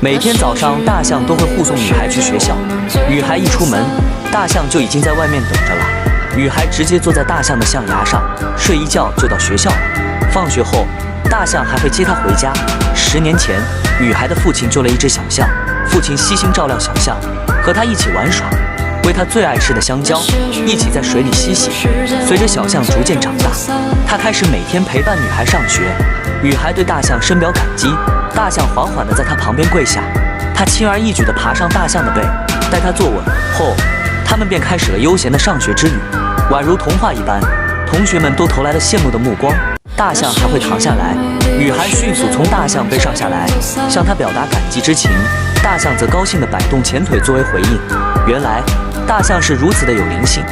每天早上，大象都会护送女孩去学校。女孩一出门，大象就已经在外面等着了。女孩直接坐在大象的象牙上，睡一觉就到学校了。放学后，大象还会接她回家。10年前，女孩的父亲救了一只小象，父亲悉心照料小象，和她一起玩耍，喂她最爱吃的香蕉，一起在水里嬉戏。随着小象逐渐长大，她开始每天陪伴女孩上学。女孩对大象深表感激，大象缓缓地在她旁边跪下，她轻而易举地爬上大象的背，带她坐稳后，他们便开始了悠闲的上学之旅，宛如童话一般。同学们都投来了羡慕的目光。大象还会躺下来，女孩迅速从大象背上下来，向他表达感激之情。大象则高兴地摆动前腿作为回应。原来，大象是如此的有灵性。